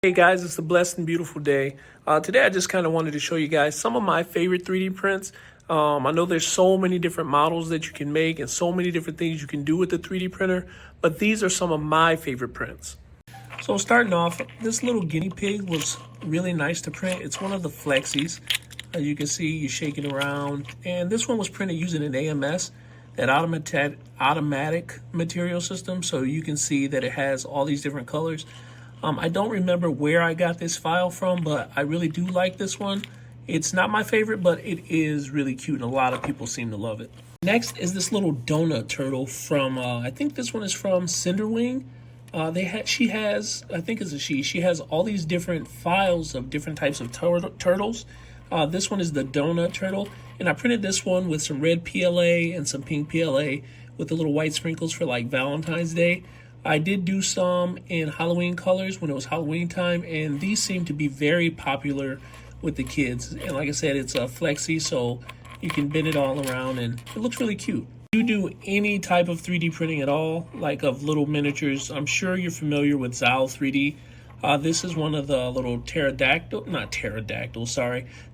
Hey guys, it's a blessed and beautiful day. Today I just kind of wanted to show you guys some of my favorite 3D prints. I know there's so many different models that you can make and so many different things you can do with the 3D printer, but these are some of my favorite prints. So starting off, this little guinea pig was really nice to print. It's one of the Flexies. As you can see, you shake it around. And this one was printed using an AMS, that automatic material system. So you can see that it has all these different colors. I don't remember where I got this file from, but I really do like this one. It's not my favorite, but it is really cute, and a lot of people seem to love it. Next is this little donut turtle from, I think this one is from Cinderwing. She has, I think it's a she has all these different files of different types of turtles. This one is the donut turtle, and I printed this one with some red PLA and some pink PLA with the little white sprinkles for like Valentine's Day. I did do some in Halloween colors when it was Halloween time, and these seem to be very popular with the kids. And like I said, it's a flexi, so you can bend it all around, and it looks really cute. If you do any type of 3D printing at all, like of little miniatures, I'm sure you're familiar with Zal 3D. This is one of the little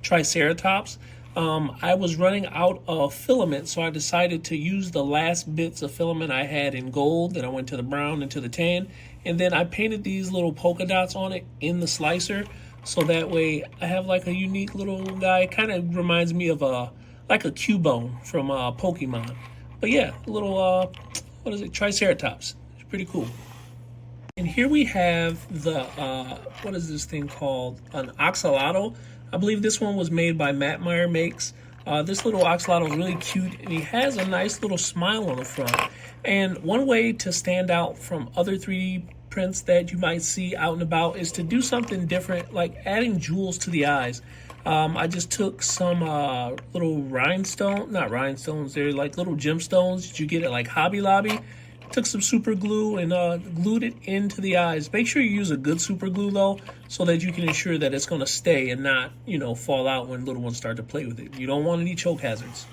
triceratops. I was running out of filament, so I decided to use the last bits of filament I had in gold. Then I went to the brown and to the tan, and then I painted these little polka dots on it in the slicer, so that way I have like a unique little guy. Kind of reminds me of like a Cubone from Pokemon. But yeah, a little what is it? Triceratops. It's pretty cool. And here we have the what is this thing called? An axolotl. I believe this one was made by Matt Meyer Makes. This little axolotl is really cute, and he has a nice little smile on the front. And one way to stand out from other 3D prints that you might see out and about is to do something different, like adding jewels to the eyes. I just took some little not rhinestones, they're like little gemstones that you get at like Hobby Lobby. Took some super glue and glued it into the eyes. Make sure you use a good super glue though, so that you can ensure that it's going to stay and not, fall out when little ones start to play with it. You don't want any choke hazards.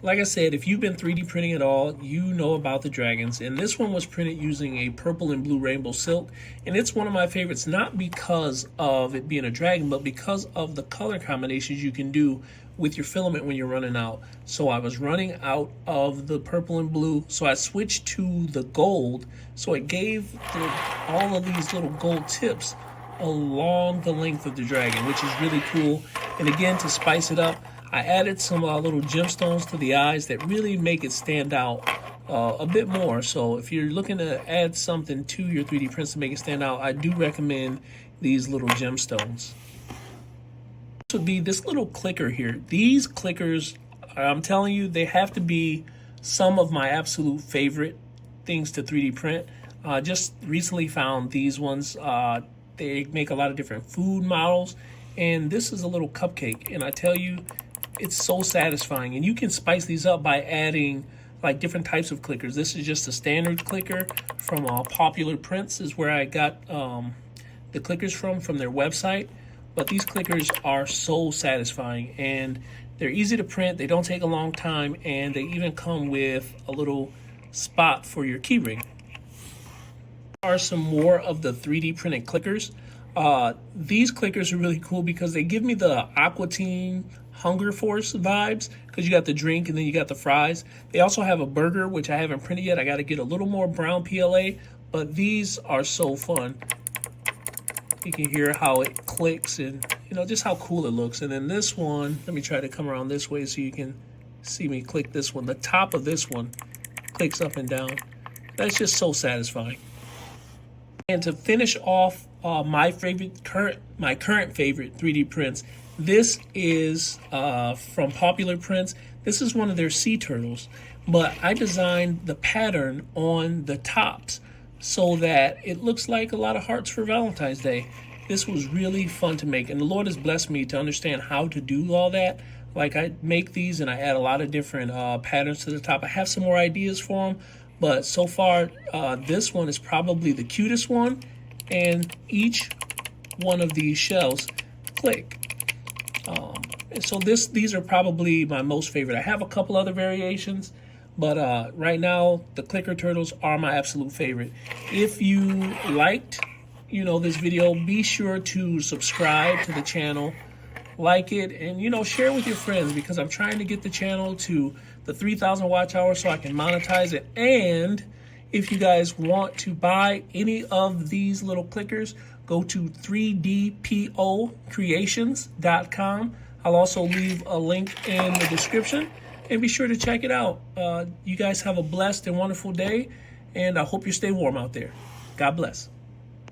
Like I said, if you've been 3D printing at all, you know about the dragons. And this one was printed using a purple and blue rainbow silk. And it's one of my favorites, not because of it being a dragon, but because of the color combinations you can do with your filament when you're running out. So I was running out of the purple and blue, so I switched to the gold. So it gave all of these little gold tips along the length of the dragon, which is really cool. And again, to spice it up, I added some little gemstones to the eyes that really make it stand out a bit more. So if you're looking to add something to your 3D prints to make it stand out, I do recommend these little gemstones. This would be this little clicker here. These clickers, I'm telling you, they have to be some of my absolute favorite things to 3D print. Just recently found these ones. They make a lot of different food models, and this is a little cupcake, and I tell you, it's so satisfying. And you can spice these up by adding like different types of clickers. This is just a standard clicker from Popular Prints is where I got the clickers from their website. But these clickers are so satisfying, and they're easy to print. They don't take a long time, and they even come with a little spot for your keyring. There are some more of the 3D printed clickers. These clickers are really cool because they give me the Aqua Teen Hunger Force vibes, because you got the drink and then you got the fries. They also have a burger, which I haven't printed yet. I got to get a little more brown PLA, but these are so fun. You can hear how it clicks and, just how cool it looks. And then this one, let me try to come around this way so you can see me click this one. The top of this one clicks up and down. That's just so satisfying. And to finish off my current favorite 3D prints, this is from Popular Prints. This is one of their sea turtles, but I designed the pattern on the tops so that it looks like a lot of hearts for Valentine's Day. This was really fun to make, and the Lord has blessed me to understand how to do all that. Like, I make these and I add a lot of different patterns to the top. I have some more ideas for them, but so far this one is probably the cutest one, and each one of these shells click. So these are probably my most favorite. I have a couple other variations, but right now the clicker turtles are my absolute favorite. If you liked this video, be sure to subscribe to the channel, like it, and share with your friends, because I'm trying to get the channel to the 3,000 watch hours so I can monetize it. And if you guys want to buy any of these little clickers, go to 3dpocreations.com. I'll also leave a link in the description, and be sure to check it out. You guys have a blessed and wonderful day, and I hope you stay warm out there. God bless.